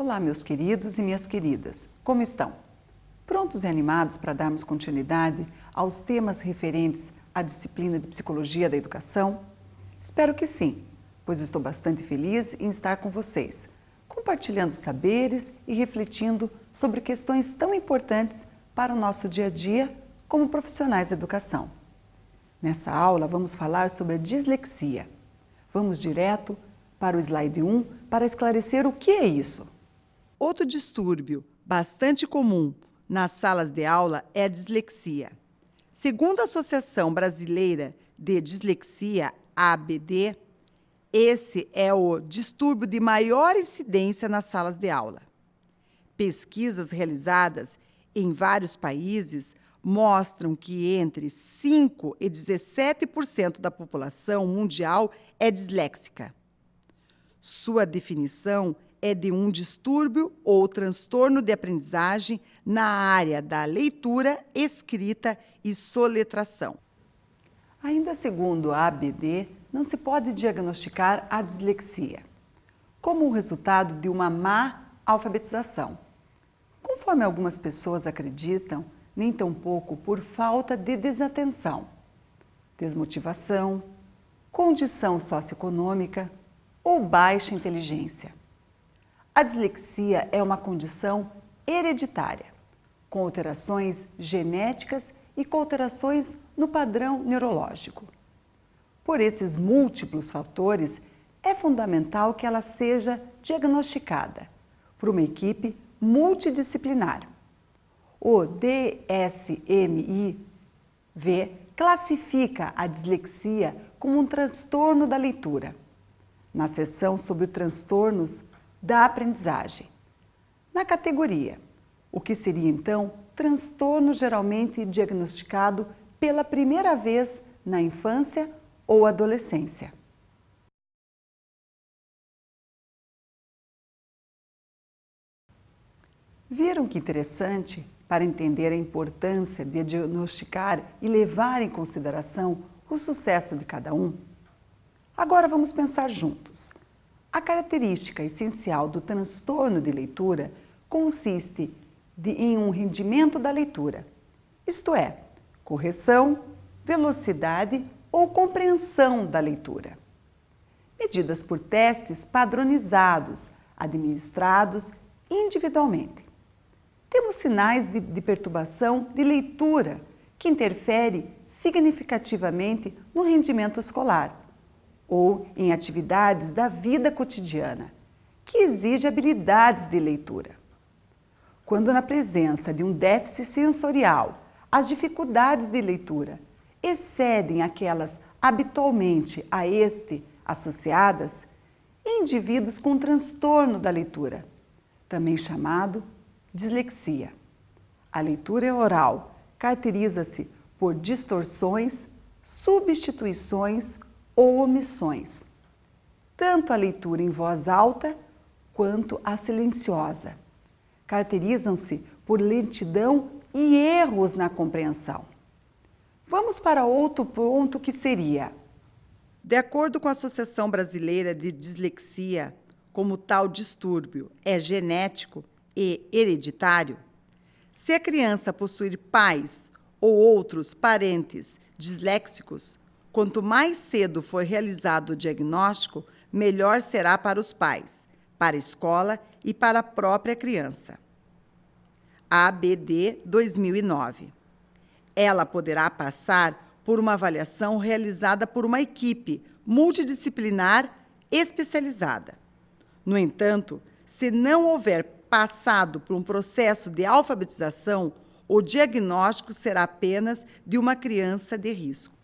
Olá, meus queridos e minhas queridas, como estão? Prontos e animados para darmos continuidade aos temas referentes à disciplina de Psicologia da Educação? Espero que sim, pois estou bastante feliz em estar com vocês, compartilhando saberes e refletindo sobre questões tão importantes para o nosso dia a dia como profissionais da educação. Nessa aula vamos falar sobre a dislexia. Vamos direto para o slide 1 para esclarecer o que é isso. Outro distúrbio bastante comum nas salas de aula é a dislexia. Segundo a Associação Brasileira de Dislexia, ABD, esse é o distúrbio de maior incidência nas salas de aula. Pesquisas realizadas em vários países mostram que entre 5% e 17% da população mundial é disléxica. Sua definição é de um distúrbio ou transtorno de aprendizagem na área da leitura, escrita e soletração. Ainda segundo a ABD, não se pode diagnosticar a dislexia como o resultado de uma má alfabetização, conforme algumas pessoas acreditam, nem tampouco por falta de desatenção, desmotivação, condição socioeconômica ou baixa inteligência. A dislexia é uma condição hereditária, com alterações genéticas e com alterações no padrão neurológico. Por esses múltiplos fatores, é fundamental que ela seja diagnosticada por uma equipe multidisciplinar. O DSM-IV classifica a dislexia como um transtorno da leitura, na seção sobre transtornos da aprendizagem, na categoria, o que seria então transtorno geralmente diagnosticado pela primeira vez na infância ou adolescência. Viram que interessante para entender a importância de diagnosticar e levar em consideração o sucesso de cada um? Agora vamos pensar juntos. A característica essencial do transtorno de leitura consiste em um rendimento da leitura, isto é, correção, velocidade ou compreensão da leitura, medidas por testes padronizados, administrados individualmente. Temos sinais de perturbação de leitura que interfere significativamente no rendimento escolar ou em atividades da vida cotidiana, que exige habilidades de leitura. Quando na presença de um déficit sensorial, as dificuldades de leitura excedem aquelas habitualmente a este associadas, indivíduos com transtorno da leitura, também chamado dislexia. A leitura oral caracteriza-se por distorções, substituições ou omissões, tanto a leitura em voz alta quanto a silenciosa. Caracterizam-se por lentidão e erros na compreensão. Vamos para outro ponto que seria: de acordo com a Associação Brasileira de Dislexia, como tal distúrbio é genético e hereditário, se a criança possuir pais ou outros parentes disléxicos, quanto mais cedo for realizado o diagnóstico, melhor será para os pais, para a escola e para a própria criança. ABD 2009. Ela poderá passar por uma avaliação realizada por uma equipe multidisciplinar especializada. No entanto, se não houver passado por um processo de alfabetização, o diagnóstico será apenas de uma criança de risco.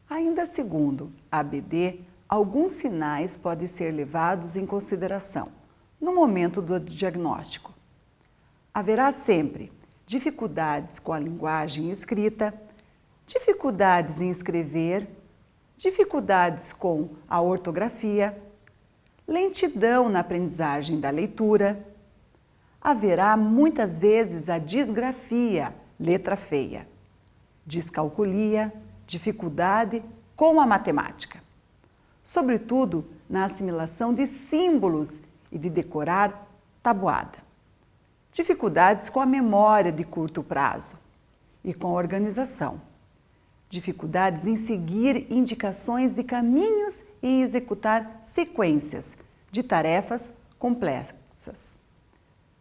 Ainda segundo a ABD, alguns sinais podem ser levados em consideração no momento do diagnóstico. Haverá sempre dificuldades com a linguagem escrita, dificuldades em escrever, dificuldades com a ortografia, lentidão na aprendizagem da leitura. Haverá muitas vezes a disgrafia, letra feia, descalculia, dificuldade com a matemática, sobretudo na assimilação de símbolos e de decorar tabuada. Dificuldades com a memória de curto prazo e com a organização. Dificuldades em seguir indicações de caminhos e executar sequências de tarefas complexas.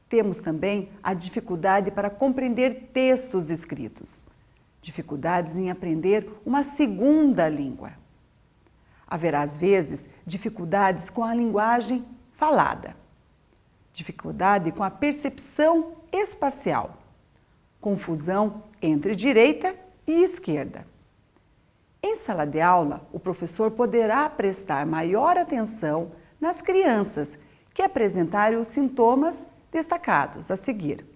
Temos também a dificuldade para compreender textos escritos. Dificuldades em aprender uma segunda língua. Haverá, às vezes, dificuldades com a linguagem falada. Dificuldade com a percepção espacial. Confusão entre direita e esquerda. Em sala de aula, o professor poderá prestar maior atenção nas crianças que apresentarem os sintomas destacados a seguir.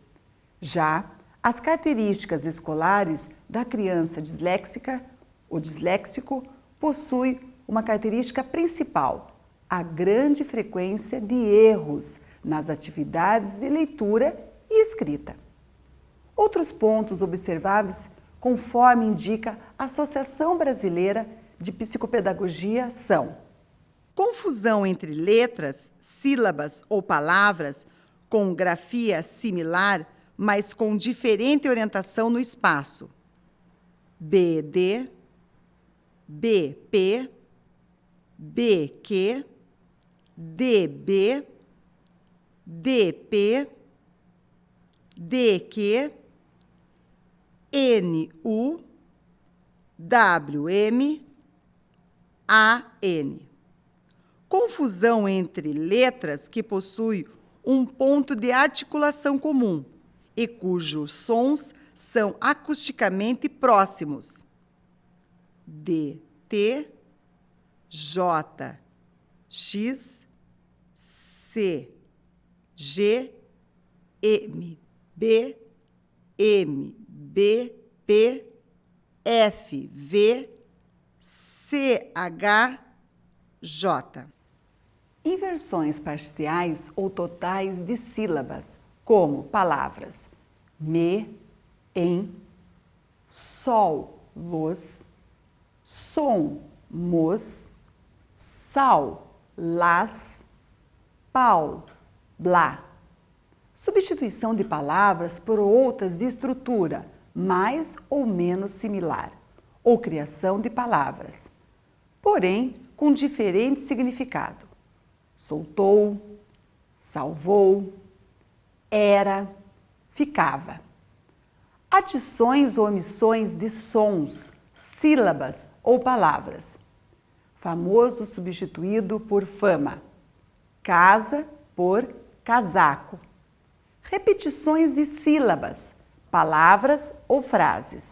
Já as características escolares da criança disléxica ou disléxico possuem uma característica principal, a grande frequência de erros nas atividades de leitura e escrita. Outros pontos observáveis, conforme indica a Associação Brasileira de Psicopedagogia, são: confusão entre letras, sílabas ou palavras com grafia similar, mas com diferente orientação no espaço. BD, BP, BQ, DB, DP, DQ, NU, WM, AN. Confusão entre letras que possuem um ponto de articulação comum e cujos sons são acusticamente próximos. D, T, J, X, C, G, M, B, M, B, P, F, V, C, H, J. Inversões parciais ou totais de sílabas, como palavras me, em, sol, luz, som, mos, sal, las, pau, blá. Substituição de palavras por outras de estrutura mais ou menos similar, ou criação de palavras, porém com diferente significado. Soltou, salvou, era, ficava. Adições ou omissões de sons, sílabas ou palavras. Famoso substituído por fama. Casa por casaco. Repetições de sílabas, palavras ou frases.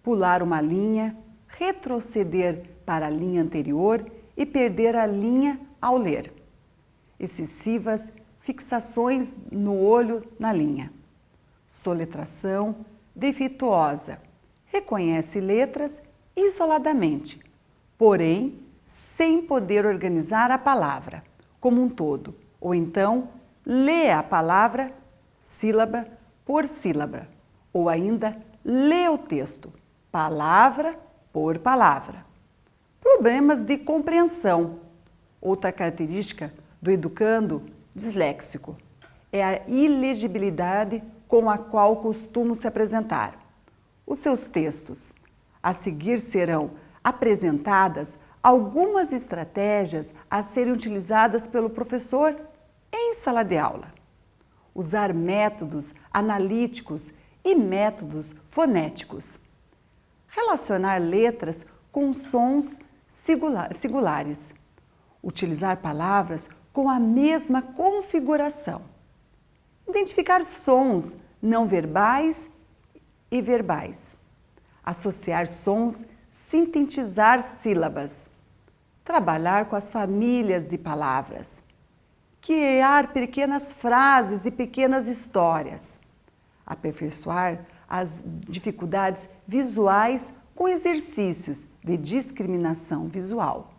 Pular uma linha, retroceder para a linha anterior e perder a linha ao ler. Excessivas fixações no olho na linha. Soletração defeituosa. Reconhece letras isoladamente, porém sem poder organizar a palavra como um todo, ou então lê a palavra sílaba por sílaba, ou ainda lê o texto palavra por palavra. Problemas de compreensão. Outra característica do educando disléxico é a ilegibilidade com a qual costuma se apresentar. Os seus textos. A seguir serão apresentadas algumas estratégias a serem utilizadas pelo professor em sala de aula. Usar métodos analíticos e métodos fonéticos. Relacionar letras com sons singulares. Utilizar palavras com a mesma configuração. Identificar sons não verbais e verbais. Associar sons, sintetizar sílabas. Trabalhar com as famílias de palavras. Criar pequenas frases e pequenas histórias. Aperfeiçoar as dificuldades visuais com exercícios de discriminação visual.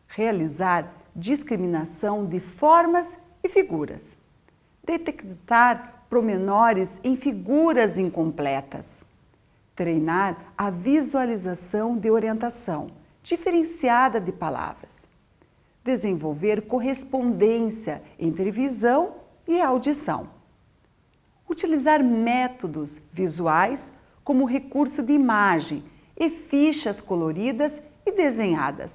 Realizar discriminação de formas e figuras. Detectar promenores em figuras incompletas. Treinar a visualização de orientação diferenciada de palavras. Desenvolver correspondência entre visão e a audição. Utilizar métodos visuais como recurso de imagem e fichas coloridas e desenhadas.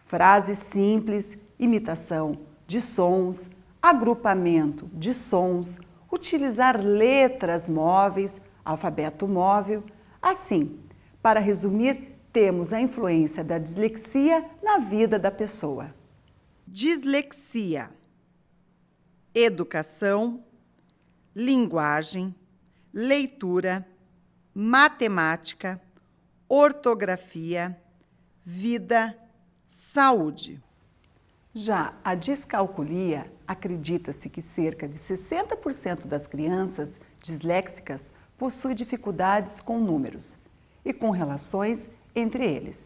Frases simples, imitação de sons, agrupamento de sons, utilizar letras móveis, alfabeto móvel. Assim, para resumir, temos a influência da dislexia na vida da pessoa. Dislexia: educação, linguagem, leitura, matemática, ortografia, vida, saúde. Já a descalculia, acredita-se que cerca de 60% das crianças disléxicas possuem dificuldades com números e com relações entre eles.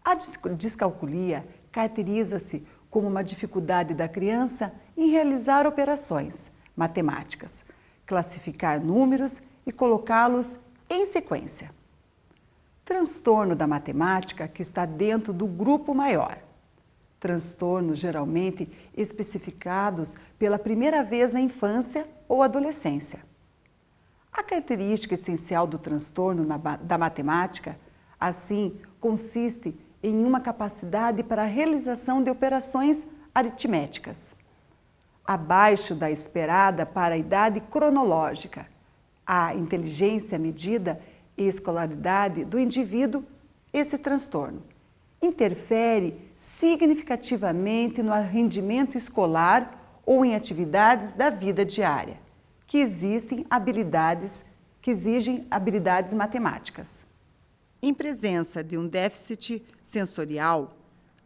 A descalculia caracteriza-se como uma dificuldade da criança em realizar operações matemáticas, classificar números e colocá-los em sequência. Transtorno da matemática que está dentro do grupo maior. Transtornos geralmente especificados pela primeira vez na infância ou adolescência. A característica essencial do transtorno da matemática, assim, consiste em uma capacidade para a realização de operações aritméticas, abaixo da esperada para a idade cronológica, a inteligência medida e escolaridade do indivíduo. Esse transtorno interfere significativamente no rendimento escolar ou em atividades da vida diária, que exigem habilidades matemáticas. Em presença de um déficit sensorial,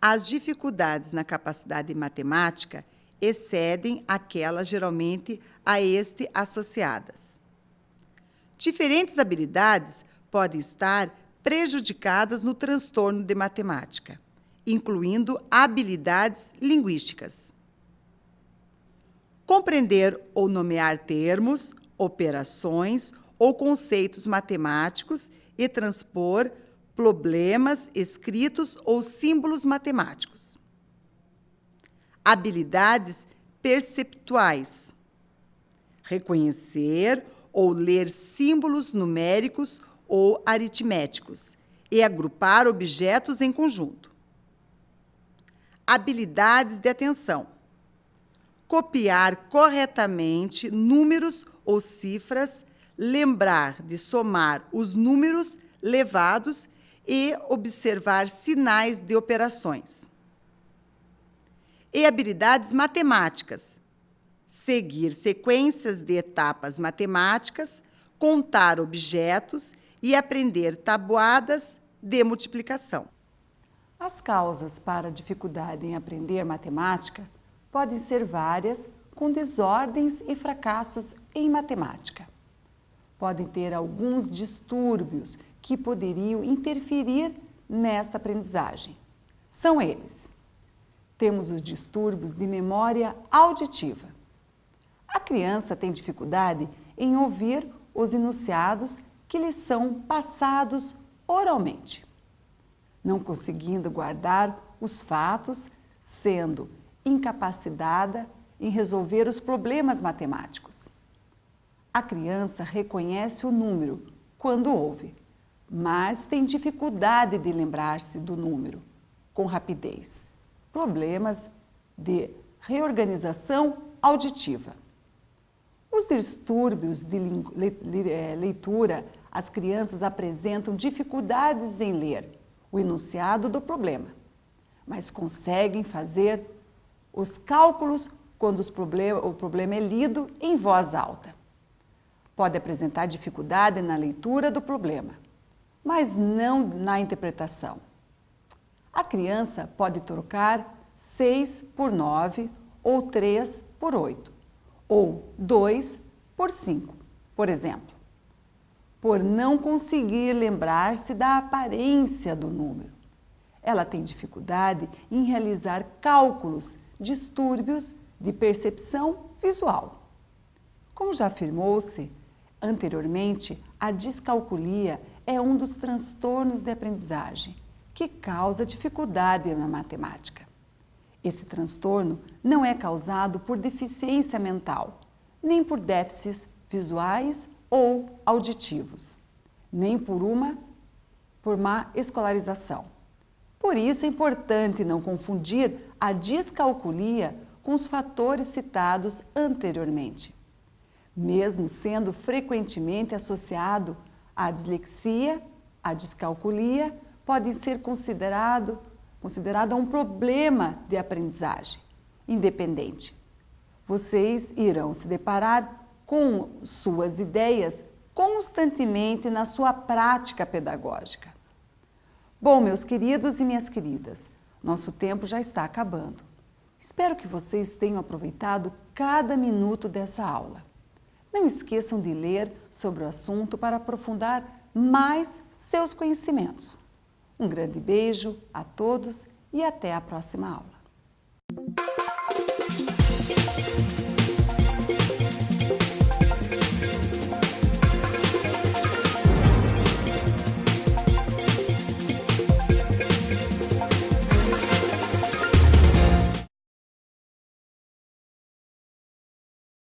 as dificuldades na capacidade matemática excedem aquelas geralmente a este associadas. Diferentes habilidades podem estar prejudicadas no transtorno de matemática, incluindo habilidades linguísticas. Compreender ou nomear termos, operações ou conceitos matemáticos e transpor problemas escritos ou símbolos matemáticos. Habilidades perceptuais: reconhecer ou ler símbolos numéricos ou aritméticos e agrupar objetos em conjunto. Habilidades de atenção: copiar corretamente números ou cifras, lembrar de somar os números levados e observar sinais de operações. E habilidades matemáticas: seguir sequências de etapas matemáticas, contar objetos e aprender tabuadas de multiplicação. As causas para a dificuldade em aprender matemática podem ser várias, com desordens e fracassos em matemática. Podem ter alguns distúrbios que poderiam interferir nesta aprendizagem. São eles: temos os distúrbios de memória auditiva. A criança tem dificuldade em ouvir os enunciados que lhes são passados oralmente, não conseguindo guardar os fatos, sendo incapacitada em resolver os problemas matemáticos. A criança reconhece o número quando ouve, mas tem dificuldade de lembrar-se do número com rapidez. Problemas de reorganização auditiva. Os distúrbios de leitura, as crianças apresentam dificuldades em ler o enunciado do problema, mas conseguem fazer os cálculos quando o problema é lido em voz alta. Pode apresentar dificuldade na leitura do problema, mas não na interpretação. A criança pode trocar 6 por 9, ou 3 por 8, ou 2 por 5, por exemplo, por não conseguir lembrar-se da aparência do número. Ela tem dificuldade em realizar cálculos, distúrbios de percepção visual. Como já afirmou-se anteriormente, a descalculia é um dos transtornos de aprendizagem que causa dificuldade na matemática. Esse transtorno não é causado por deficiência mental, nem por déficits visuais ou auditivos, nem por má escolarização. Por isso é importante não confundir a discalculia com os fatores citados anteriormente. Mesmo sendo frequentemente associado à dislexia, a discalculia pode ser considerada um problema de aprendizagem independente. Vocês irão se deparar com suas ideias constantemente na sua prática pedagógica. Bom, meus queridos e minhas queridas, nosso tempo já está acabando. Espero que vocês tenham aproveitado cada minuto dessa aula. Não esqueçam de ler sobre o assunto para aprofundar mais seus conhecimentos. Um grande beijo a todos e até a próxima aula.